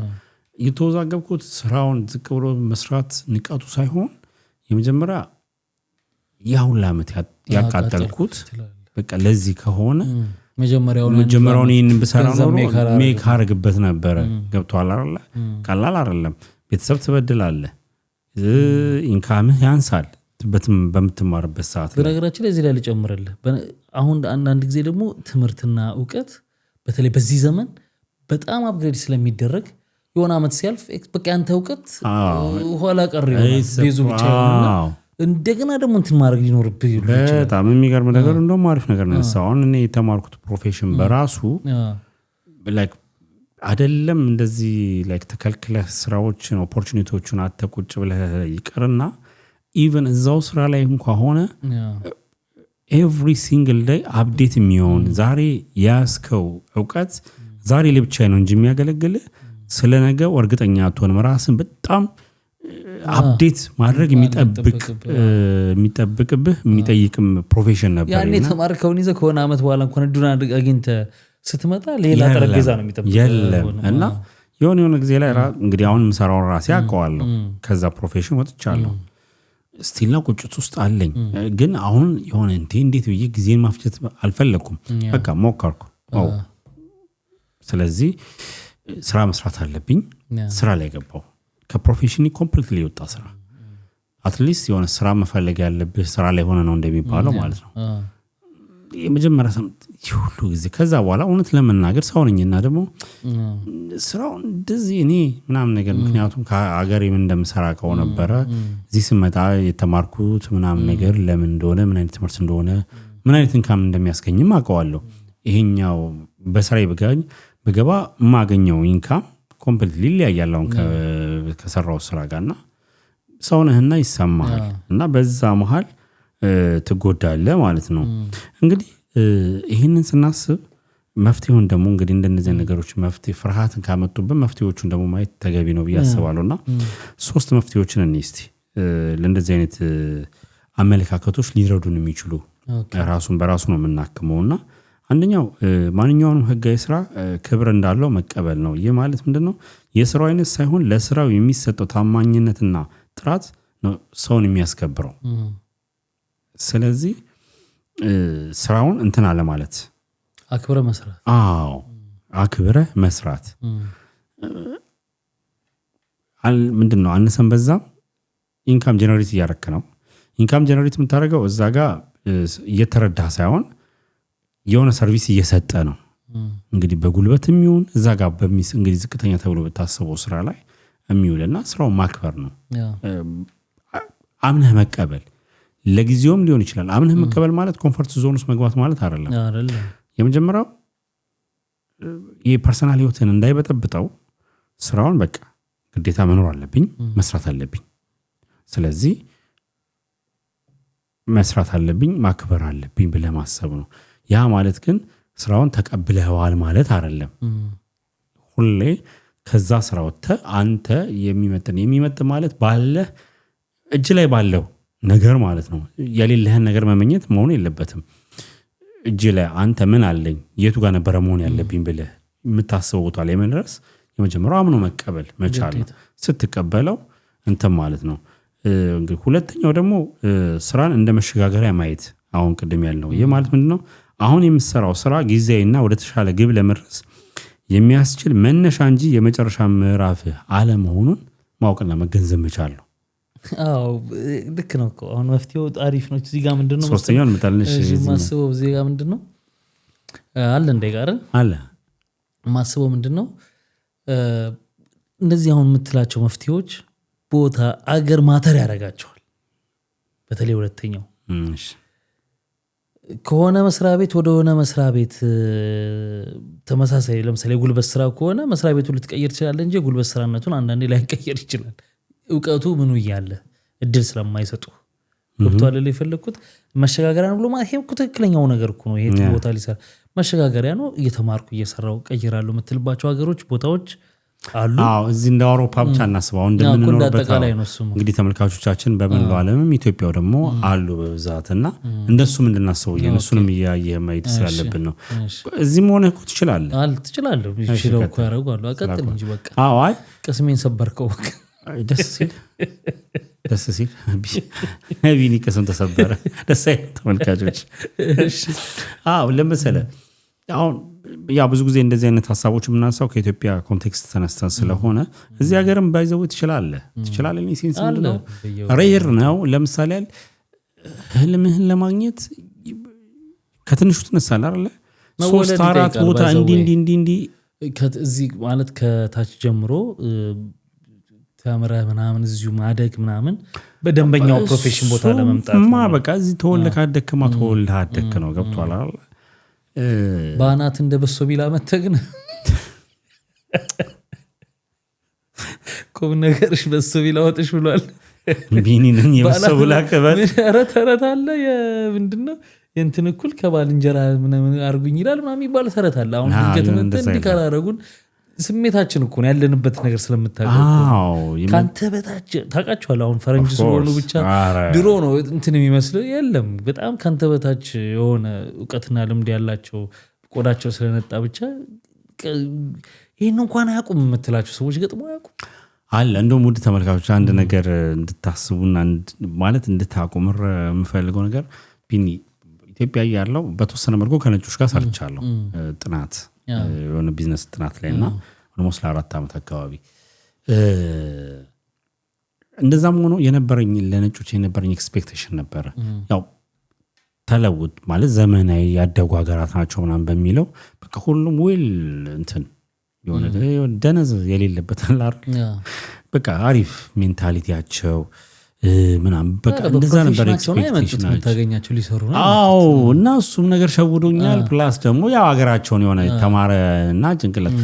የተወዛገብኩት ስራውን ዝቅ ብሎ መስራት ንቀቱ ሳይሆን የመጀመሪያ ያሁን ለዓመት ያቃጠልኩት በቃ ለዚህ ከሆነ መጀመሪያውን ይህንን ብሰራ ኖሮ ሜክ አረግበት ነበረ። ገብቶሃል አይደለ? ቀላል አይደለም። ቤተሰብ ትበድላለህ፣ ኢንካምህ ያንሳል በምትማርበት ሰዓት። በነገራችን ላይ እዚህ ላይ ልጨምርልህ፣ አሁን አንዳንድ ጊዜ ደግሞ ትምህርትና እውቀት በተለይ በዚህ ዘመን በጣም አፕግሬድ ስለሚደረግ የሆነ አመት ሲያልፍ በቃ ያንተ እውቀት ኋላ ቀር ይሆናል። ቤዙ ብቻ ይሆንና እንደገና ደግሞ እንትን ማድረግ ሊኖርብህ ይችላል። በጣም የሚገርም ነገር እንደውም አሪፍ ነገር ነው። አሁን እኔ የተማርኩት ፕሮፌሽን በራሱ ላይክ አይደለም እንደዚህ ላይክ ተከልክለህ ስራዎችን ኦፖርቹኒቲዎችን አተቁጭ ብለህ ይቀርና ኢቨን እዛው ስራ ላይ እንኳን ሆነ ኤቭሪ ሲንግል ዴይ አፕዴት የሚሆን ዛሬ ያስከው እውቀት ዛሬ ላይ ብቻ ነው እንጂ የሚያገለግልህ ስለነገው እርግጠኛ አትሆንም። ራስን በጣም አፕዴት ማድረግ የሚጠብቅብህ የሚጠይቅም ፕሮፌሽን ነበር። ያኔ ተማርከውን ይዘህ ከሆነ አመት በኋላ እንኳን እዱን አግኝተህ ስትመጣ ሌላ ጠረጴዛ ነው የሚጠብቅህ የለም። እና የሆነ ጊዜ ላይ እንግዲህ አሁን የምሰራውን ራሴ አውቀዋለሁ። ከዛ ፕሮፌሽን ወጥቻለሁ። ስቲልና ቁጭት ውስጥ አለኝ። ግን አሁን የሆነ እንዴት ብዬ ጊዜን ማፍጀት አልፈለኩም። በቃ ሞከርኩ። ስለዚህ ስራ መስራት አለብኝ። ስራ ላይ ገባው። ከፕሮፌሽኒ ኮምፕሊትሊ ወጣ ስራ። አትሊስት የሆነ ስራ መፈለግ ያለብህ ስራ ላይ ሆነ ነው እንደሚባለው ማለት ነው። የመጀመሪያ ሁሉ ጊዜ ከዛ በኋላ እውነት ለመናገር ሰው ነኝና ደግሞ ስራውን እንደዚህ እኔ ምናምን ነገር ምክንያቱም ከአገሬ ምን እንደምሰራ ከሆነ ነበረ እዚህ ስመጣ የተማርኩት ምናምን ነገር ለምን እንደሆነ ምን አይነት ትምህርት እንደሆነ ምን አይነት ኢንካም እንደሚያስገኝም አውቀዋለሁ። ይሄኛው በስራዬ በገባ የማገኘው ኢንካም ኮምፕሊትሊ ይለያያል አሁን ከሰራው ስራ ጋርና ሰው ነህና ይሰማሃል እና በዛ መሃል ትጎዳለህ ማለት ነው። እንግዲህ ይሄንን ስናስብ መፍትሄውን ደግሞ እንግዲህ እንደነዚህ ነገሮች መፍትሄ ፍርሃትን ካመጡብን መፍትሄዎቹን ደግሞ ማየት ተገቢ ነው ብዬ አስባለሁና 3 መፍትሄዎችን እንስቲ ለእንደዚህ አይነት አመለካከቶች ሊረዱን የሚችሉ ራሱን በራሱ ነው የምናክመውና አንደኛው ማንኛውንም ህጋዊ ስራ ክብር እንዳለው መቀበል ነው። ይህ ማለት ምንድነው? የስራው አይነት ሳይሆን ለስራው የሚሰጠው ታማኝነትና ጥራት ነው ሰውን የሚያስከብረው። ስለዚህ ስራውን እንትን አለ ማለት አክብረ መስራት። አክብረ መስራት ምንድነው? አነሰን በዛም ኢንካም ጀነሬት እያደረክ ነው። ኢንካም ጀነሬት የምታደርገው እዛ ጋር እየተረዳህ ሳይሆን የሆነ ሰርቪስ እየሰጠ ነው። እንግዲህ በጉልበት የሚሆን እዛ ጋር እንግዲህ ዝቅተኛ ተብሎ በታሰበው ስራ ላይ የሚውልና ስራውን ማክበር ነው። አምነህ መቀበል ለጊዜውም ሊሆን ይችላል። አምነህ መቀበል ማለት ኮምፎርት ዞን ውስጥ መግባት ማለት አይደለም። የመጀመሪያው የፐርሰናል ህይወትን እንዳይበጠብጠው ስራውን በቃ ግዴታ መኖር አለብኝ፣ መስራት አለብኝ። ስለዚህ መስራት አለብኝ፣ ማክበር አለብኝ ብለህ ማሰብ ነው። ያ ማለት ግን ስራውን ተቀብለዋል ማለት አይደለም። ሁሌ ከዛ ስራ ወጥተህ አንተ የሚመጥ ማለት ባለ እጅ ላይ ባለው ነገር ማለት ነው። የሌለህን ነገር መመኘት መሆን የለበትም። እጅ ላይ አንተ ምን አለኝ የቱ ጋር ነበር መሆን ያለብኝ ብለህ የምታስበው ቦታ ላይ መድረስ የመጀመሪያው አምኖ መቀበል መቻል ነው። ስትቀበለው እንትን ማለት ነው። እንግዲህ ሁለተኛው ደግሞ ስራን እንደ መሸጋገሪያ ማየት። አሁን ቅድም ያልነው ይሄ ማለት ምንድነው? አሁን የምትሰራው ስራ ጊዜያዊና ወደ ተሻለ ግብ ለመድረስ የሚያስችል መነሻ እንጂ የመጨረሻ ምዕራፍ አለመሆኑን ማወቅና መገንዘብ መቻል ነው። አዎ ልክ ነው እኮ። አሁን መፍትሄው አሪፍ ነው። እዚህ ጋር ምንድነው ሶስተኛውን መጣልንሽ ማስበው እዚህ ጋር ምንድነው አለ እንደጋርን አለ ማስበው ምንድነው እንደዚህ አሁን የምትላቸው መፍትሄዎች ቦታ አገር ማተር ያደርጋቸዋል። በተለይ ሁለተኛው ከሆነ መስሪያ ቤት ወደ ሆነ መስሪያ ቤት ተመሳሳይ ለምሳሌ ጉልበት ስራ ከሆነ መስሪያ ቤቱ ልትቀይር ይችላል እንጂ ጉልበት ስራነቱን አንዳንዴ ላይቀየር ይችላል። እውቀቱ ምኑ እያለ እድል ስለማይሰጡ ገብቷል ላይ የፈለኩት መሸጋገሪያ ነው ብሎ ማለት ይሄ ትክክለኛው ነገር እኮ ነው። ይሄ ቦታ ሊሰራ መሸጋገሪያ ነው። እየተማርኩ እየሰራው ቀይራለሁ የምትልባቸው ሀገሮች ቦታዎች አሉ። እዚህ እንደ አውሮፓ ብቻ እናስባው እንደምንኖርበት እንግዲህ ተመልካቾቻችን በመላው ዓለምም ኢትዮጵያው ደግሞ አሉ በብዛትና እንደሱም እንድናስበው የነሱንም እያየህ ማየት ስላለብን ነው። እዚህም ሆነ እኮ ትችላለህ ይችላል እኮ ያደርጋሉ። አቀጥል እንጂ በቃ አይ ቅስሜን ሰበርከው በቃ ደስ ሲል ቢኒ ቅስም ተሰበረ። ደስ አይልም ተመልካቾች። ለምሳሌ አሁን ያ ብዙ ጊዜ እንደዚህ አይነት ሐሳቦች የምናነሳው ከኢትዮጵያ ኮንቴክስት ተነስተን ስለሆነ እዚህ ሀገርም ባይዘው ትችላለህ ሴንስ ነው ሬር ነው። ለምሳሌ ህልምህን ለማግኘት ከትንሹ ትነሳለህ አይደል? 3-4 ቦታ እንዲ እዚህ ማለት ከታች ጀምሮ ተምረህ ምናምን እዚሁ ማደግ ምናምን በደንበኛው ፕሮፌሽን ቦታ ለመምጣት በቃ እዚህ ተወልደህ አደግክ ነው። ገብቶሃል አይደል? ባናት እንደ በሶ ቢላ መተግን ቁም ነገርሽ በሶ ቢላ ወጥሽ ብሏል። ቢኒን የበሶ ብላ ከበል ተረት አለ። ምንድነው እንትን እኩል ከባልንጀራ ምን አርጉኝ ይላል ምናምን ይባል ተረት አለ። አሁን ድንገት መጥተን እንዲካራረጉን ስሜታችን እኮ ነው ያለንበት ነገር ስለምታውቀው ካንተ በታች ታውቃቸዋለህ። አሁን ፈረንጅ ስለሆኑ ብቻ ድሮ ነው እንትን የሚመስለው የለም። በጣም ካንተ በታች የሆነ እውቀትና ልምድ ያላቸው ቆዳቸው ስለነጣ ብቻ ይሄን እንኳን አያውቁም የምትላቸው ሰዎች ገጥሞ አያውቁም አለ። እንደውም ውድ ተመልካቾች አንድ ነገር እንድታስቡና ማለት እንድታውቁ የምፈልገው ነገር ቢኒ ኢትዮጵያ ያለው በተወሰነ መልኩ ከነጮች ጋር ሰርቻለሁ ጥናት የሆነ ቢዝነስ ጥናት ላይና ኦልሞስት ለ4 ዓመት አካባቢ እንደዛም ሆኖ የነበረኝ ለነጮች የነበረኝ ኤክስፔክቴሽን ነበረ። ያው ተለውጥ ማለት ዘመናዊ ያደጉ ሀገራት ናቸው ምናምን በሚለው በቃ ሁሉም እንትን የሆነ ደነዝ የሌለበት በቃ አሪፍ ሜንታሊቲያቸው ምናምን በቃ እንደዛ ነበር ኤክስፔክቴሽን ታገኛቸው ሊሰሩ ነው። እና እሱም ነገር ሸውዶኛል። ፕላስ ደግሞ ያው ሀገራቸውን የሆነ ተማረና ጭንቅላት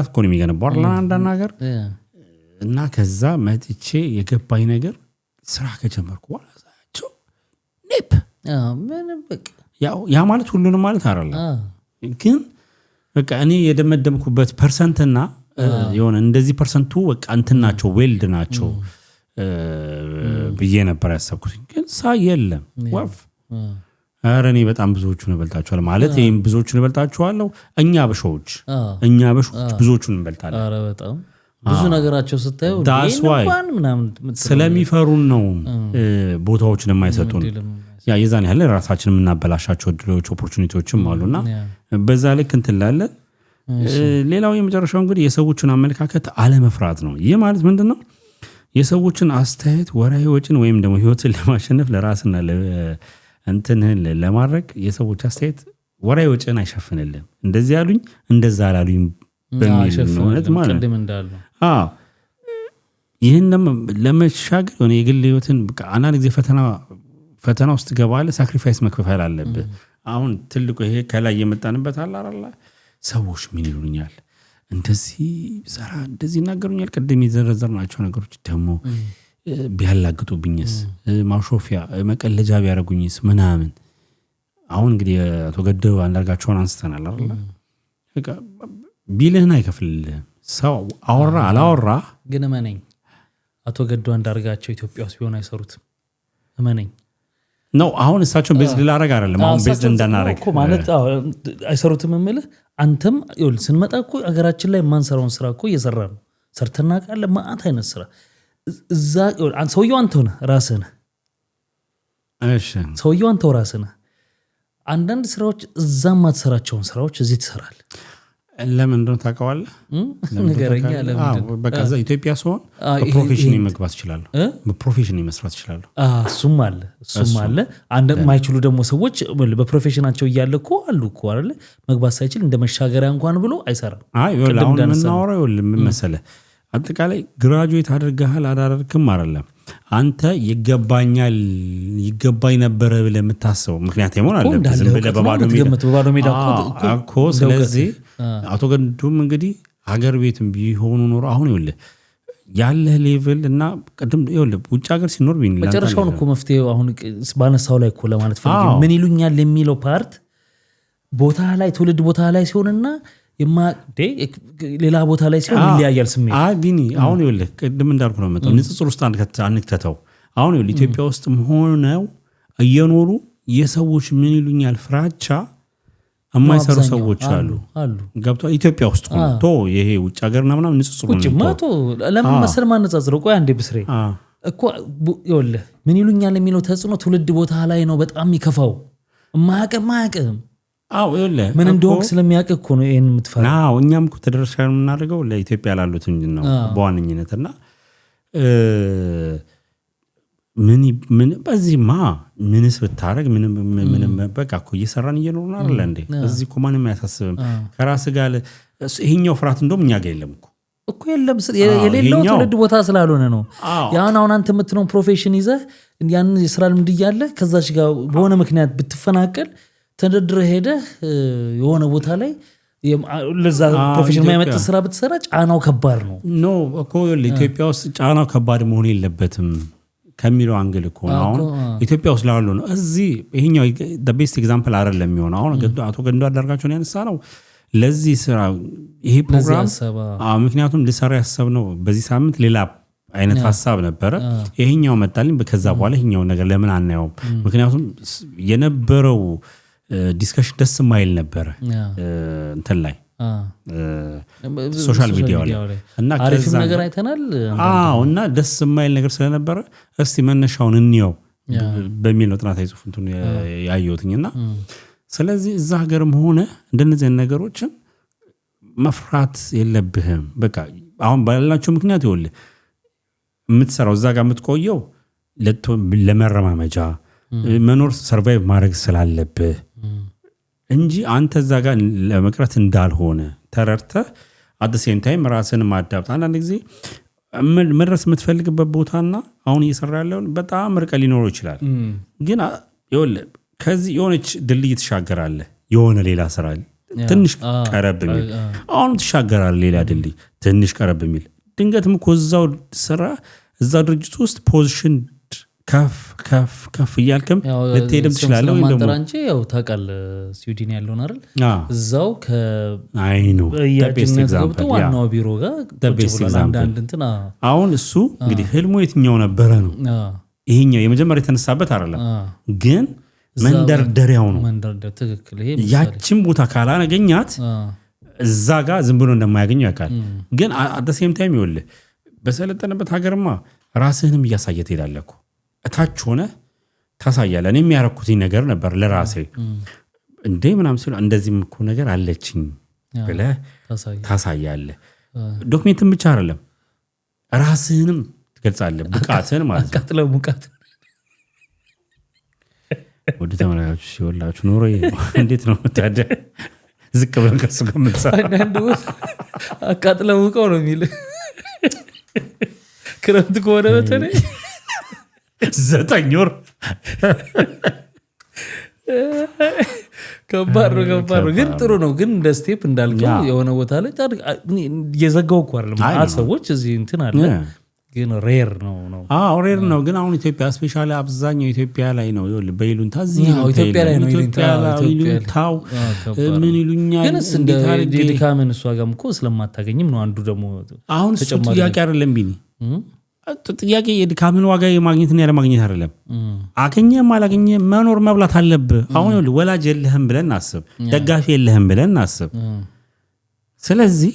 እኮ ነው የሚገነባው አይደል አንዳንድ ሀገር። እና ከዛ መጥቼ የገባኝ ነገር ስራ ከጀመርኩ በኋላ ሳያቸው ኔፕ ምንም በቃ ያ ማለት ሁሉንም ማለት አይደለም፣ ግን በቃ እኔ የደመደምኩበት ፐርሰንትና የሆነ እንደዚህ ፐርሰንቱ በቃ እንትን ናቸው ዌልድ ናቸው ብዬ ነበር ያሰብኩት። ግን የለም ወፍ እኔ በጣም ብዙዎቹን እበልጣቸዋለሁ ማለት ይሄም ብዙዎቹን እበልጣቸዋለሁ። እኛ በሾዎች ብዙዎቹን እንበልጣለን። ኧረ በጣም ብዙ ነገራቸው ስታዩ እንኳን ምናምን ስለሚፈሩን ነው ቦታዎችን የማይሰጡን። ያ የዛን ያህል ራሳችንን የምናበላሻቸው እድሎች ኦፖርቹኒቲዎችም አሉና በዛ ልክ እንትን ላለን። ሌላው የመጨረሻው እንግዲህ የሰዎችን አመለካከት አለመፍራት ነው። ይህ ማለት ምንድነው? የሰዎችን አስተያየት ወራዊ ወጪን ወይም ደግሞ ህይወትን ለማሸነፍ ለራስና እንትንህን ለማድረግ የሰዎች አስተያየት ወራዊ ወጪን አይሸፍንልም። እንደዚህ ያሉኝ እንደዛ አላሉኝ በሚል እውነት ማለት ነው። ይህን ለመሻገር የሆነ የግል ህይወትን በቃ አንዳንድ ጊዜ ፈተና ውስጥ ገባለህ፣ ሳክሪፋይስ መክፈል አለብህ። አሁን ትልቁ ይሄ ከላይ የመጣንበት አላላ ሰዎች ምን ይሉኛል እንደዚህ ዘራ እንደዚህ ይናገሩኛል። ቅድም የዘረዘርናቸው ነገሮች ደግሞ ቢያላግጡብኝስ፣ ማሾፊያ መቀለጃ ቢያደርጉኝስ ምናምን። አሁን እንግዲህ አቶ ገዱ አንዳርጋቸውን አንስተናል አይደል? በቃ ቢልህን አይከፍልልህም። ሰው አወራ አላወራ ግን እመነኝ አቶ ገዱ አንዳርጋቸው ኢትዮጵያ ውስጥ ቢሆን አይሰሩትም። እመነኝ ነው። አሁን እሳቸውን ቤዝ ላረግ አይደለም፣ አሁን ቤዝ እንዳናረግ እኮ ማለት አይሰሩትም እምልህ። አንተም ይኸውልህ ስንመጣ እኮ አገራችን ላይ የማንሰራውን ስራ እኮ እየሰራ ነው። ሰርተና ቃለ ማአት አይነት ስራ እዛ ሰውየው አንተው ነህ፣ ራስህ ነህ። እሺ ሰውየው አንተው ራስህ ነህ። አንዳንድ ስራዎች እዛ ማትሰራቸውን ስራዎች እዚህ ትሰራለህ። ለምን እንደሆነ ታውቀዋለህ? ንገረኛ። ለምን በቃ እዛ ኢትዮጵያ ሲሆን በፕሮፌሽን መግባት ይችላል፣ በፕሮፌሽን መስራት ይችላል። እሱም አለ። አንድ የማይችሉ ደግሞ ሰዎች በፕሮፌሽናቸው እያለ እኮ አሉ እኮ አይደል? መግባት ሳይችል እንደ መሻገሪያ እንኳን ብሎ አይሰራም። አሁን የምናወራው ምን መሰለህ፣ አጠቃላይ ግራጁዌት አድርገሃል አላደረግክም አይደለም። አንተ ይገባኝ ነበረ ብለህ የምታስበው ምክንያት ይሆን አለብህ። ዝም ብለህ በባዶ ሜዳ እኮ። ስለዚህ አቶ ገዱም እንግዲህ ሀገር ቤትም ቢሆኑ ኖሮ አሁን ይኸውልህ ያለህ ሌቭል እና ቅድም ይኸውልህ ውጭ ሀገር ሲኖር መጨረሻውን እኮ መፍትሄው አሁን ባነሳው ላይ እኮ ለማለት ፈልጌ ምን ይሉኛል የሚለው ፓርት ቦታ ላይ ትውልድ ቦታ ላይ ሲሆንና ሌላ ቦታ ላይ ሲሆን ይለያያል ስሜት። ቢኒ አሁን ይኸውልህ ቅድም እንዳልኩ ነው መጣው ንጽጽር ውስጥ አንክተተው። አሁን ይኸውልህ ኢትዮጵያ ውስጥ ሆነው እየኖሩ የሰዎች ምን ይሉኛል ፍራቻ የማይሰሩ ሰዎች አሉ። ገብቷል? ኢትዮጵያ ውስጥ ሆኖ ይሄ ውጭ ሀገርና ምናምን ንጽጽሩ ነው። ለምን መሰል ማነጻጽረው? ቆይ አንዴ ብስሬ እኮ ይኸውልህ ምን ይሉኛል የሚለው ተጽዕኖ ትውልድ ቦታ ላይ ነው በጣም የሚከፋው። ማያውቅም ምን እንደሆነ ስለሚያውቅ እኮ ነው ይሄን የምትፈራ። እኛም እኮ ተደራሽ የምናደርገው ለኢትዮጵያ ላሉት ነው በዋነኝነትና ምን በዚህማ ምንስ ብታረግ ምንም በቃ እኮ እየሰራን እየኖርን አይደል እንዴ? እዚህ እኮ ማንም አያሳስብም። ከራስ ጋር ይሄኛው ፍርሃት እንደውም እኛ ጋር የለም እኮ የለም። የሌለው ትውልድ ቦታ ስላልሆነ ነው። አሁን አንተ የምትነው ፕሮፌሽን ይዘህ ያን የስራ ልምድ እያለህ ከዛች ጋር በሆነ ምክንያት ብትፈናቀል ተደድረህ ሄደህ የሆነ ቦታ ላይ ለዛ ፕሮፌሽን የማይመጥ ስራ ብትሰራ ጫናው ከባድ ነው። ኖ እኮ ኢትዮጵያ ውስጥ ጫናው ከባድ መሆን የለበትም ከሚለው አንግል እኮ ነው። አሁን ኢትዮጵያ ውስጥ ላሉ ነው። እዚህ ይሄኛው ቤስት ኤግዛምፕል አይደለም የሚሆነው። አሁን አቶ ገዱ አንዳርጋቸውን ያነሳ ነው ለዚህ ስራ ይሄ ፕሮግራም ምክንያቱም ልሰራ ያሰብነው በዚህ ሳምንት ሌላ አይነት ሀሳብ ነበረ። ይሄኛው መጣልኝ። ከዛ በኋላ ይሄኛው ነገር ለምን አናየውም? ምክንያቱም የነበረው ዲስከሽን ደስ ማይል ነበረ እንትን ላይ ሶሻል ሚዲያ ላይ እና አሪፍም ነገር አይተናል። እና ደስ ማይል ነገር ስለነበረ እስቲ መነሻውን እንየው በሚል ነው ጥናታዊ ጽሑፍ እንትን ያየሁትኝና ስለዚህ እዛ ሀገርም ሆነ እንደነዚህ ነገሮችን መፍራት የለብህም። በቃ አሁን ባላቸው ምክንያት ይኸውልህ የምትሰራው እዛ ጋር የምትቆየው ለመረማመጃ መኖር ሰርቫይቭ ማድረግ ስላለብህ እንጂ አንተ እዛ ጋር ለመቅረት እንዳልሆነ ተረድተህ አት ሴም ታይም ራስን ማዳብት። አንዳንድ ጊዜ መድረስ የምትፈልግበት ቦታና አሁን እየሰራ ያለውን በጣም ርቀት ሊኖረው ይችላል። ግን ይኸውልህ ከዚህ የሆነች ድልድይ ትሻገራለህ፣ የሆነ ሌላ ስራ ትንሽ ቀረብ የሚል አሁን ትሻገራለህ፣ ሌላ ድልድይ ትንሽ ቀረብ የሚል ድንገትም እኮ እዛው ስራ እዛው ድርጅት ውስጥ ፖዚሽን ከፍ እያልክም ልትሄድም ትችላለህ። ወይ ደግሞ አንቺ ያው ታውቃለህ ስዊድን ያለውን አይደል? እዛው ዋናው ቢሮ ጋር አሁን እሱ እንግዲህ ህልሙ የትኛው ነበረ ነው? ይሄኛው የመጀመሪያ የተነሳበት አይደለም፣ ግን መንደርደሪያው ነው። ያችን ቦታ ካላገኛት እዛ ጋር ዝም ብሎ እንደማያገኘው ያውቃል። ግን አት ዘ ሴም ታይም ይኸውልህ በሰለጠነበት ሀገርማ ራስህንም እያሳየህ ትሄዳለህ እኮ እታች ሆነ ታሳያለህ። እኔ የሚያረኩትኝ ነገር ነበር ለራሴ እንዴ ምናምን ሲሉ እንደዚህም እኮ ነገር አለችኝ ብለህ ታሳያለህ። ዶክሜንትን ብቻ አይደለም ራስህንም ትገልጻለህ፣ ብቃትህን ማለት ነው። አቃጥለው ሙቃት ወደ ተመራዮች ሲወላችሁ ኖሮ እንዴት ነው ታዲያ ዝቅ ብለን ከሱ ጋር የምትሰራው? አቃጥለው ሙቀው ነው የሚል ክረምት ከሆነ በተለይ 9 ወር ከባድ ነው ግን ጥሩ ነው። ግን እንደ ስቴፕ እንዳልከው የሆነ ቦታ ላይ የዘጋው እኮ አይደለም ሰዎች እዚህ እንትን አለ ግን ሬር ነው። ሬር ነው ግን አሁን ኢትዮጵያ ስፔሻሊ አብዛኛው ኢትዮጵያ ላይ ነው በይሉንታ ኢትዮጵያ ላይ ነው ይሉንታው ምን ይሉኛል ግን እንደ ድካምን እሷ ጋርም እኮ ስለማታገኝም ነው አንዱ ደግሞ አሁን እሱ ጥያቄ አይደለም ቢኒ ጥያቄ የድካምን ዋጋ የማግኘትና ያለማግኘት አይደለም። አገኘም አላገኘም መኖር መብላት አለብህ። አሁን ወላጅ የለህም ብለን እናስብ፣ ደጋፊ የለህም ብለን እናስብ። ስለዚህ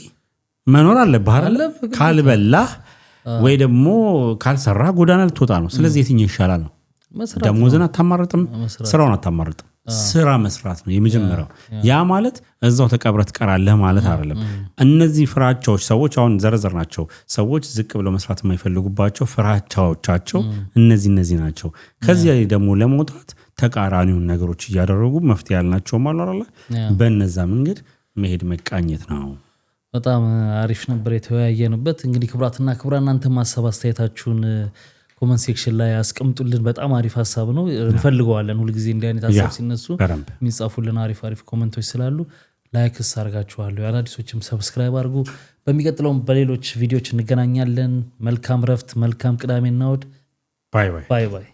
መኖር አለብህ አይደል? ካልበላህ ወይ ደግሞ ካልሰራ ጎዳና ልትወጣ ነው። ስለዚህ የትኛው ይሻላል ነው? ደሞዝን አታማርጥም፣ ስራውን አታማርጥም። ስራ መስራት ነው የመጀመሪያው። ያ ማለት እዛው ተቀብረት ቀራለህ ማለት አይደለም። እነዚህ ፍራቻዎች ሰዎች አሁን ዘረዘርናቸው ሰዎች ዝቅ ብለው መስራት የማይፈልጉባቸው ፍራቻዎቻቸው እነዚህ ናቸው። ከዚህ ደግሞ ለመውጣት ተቃራኒውን ነገሮች እያደረጉ መፍትሄ ያልናቸው ማለት አይደለ? በእነዛ መንገድ መሄድ መቃኘት ነው። በጣም አሪፍ ነበር የተወያየንበት። እንግዲህ ክቡራትና ክቡራን እናንተ ማሰብ አስተያየታችሁን ኮመንት ሴክሽን ላይ አስቀምጡልን። በጣም አሪፍ ሀሳብ ነው፣ እንፈልገዋለን። ሁልጊዜ እንዲህ አይነት ሀሳብ ሲነሱ የሚጻፉልን አሪፍ ኮመንቶች ስላሉ ላይክስ አድርጋችኋለሁ። አዳዲሶችም ሰብስክራይብ አድርጉ። በሚቀጥለውም በሌሎች ቪዲዮዎች እንገናኛለን። መልካም ረፍት፣ መልካም ቅዳሜና እሑድ። ባይ ባይ።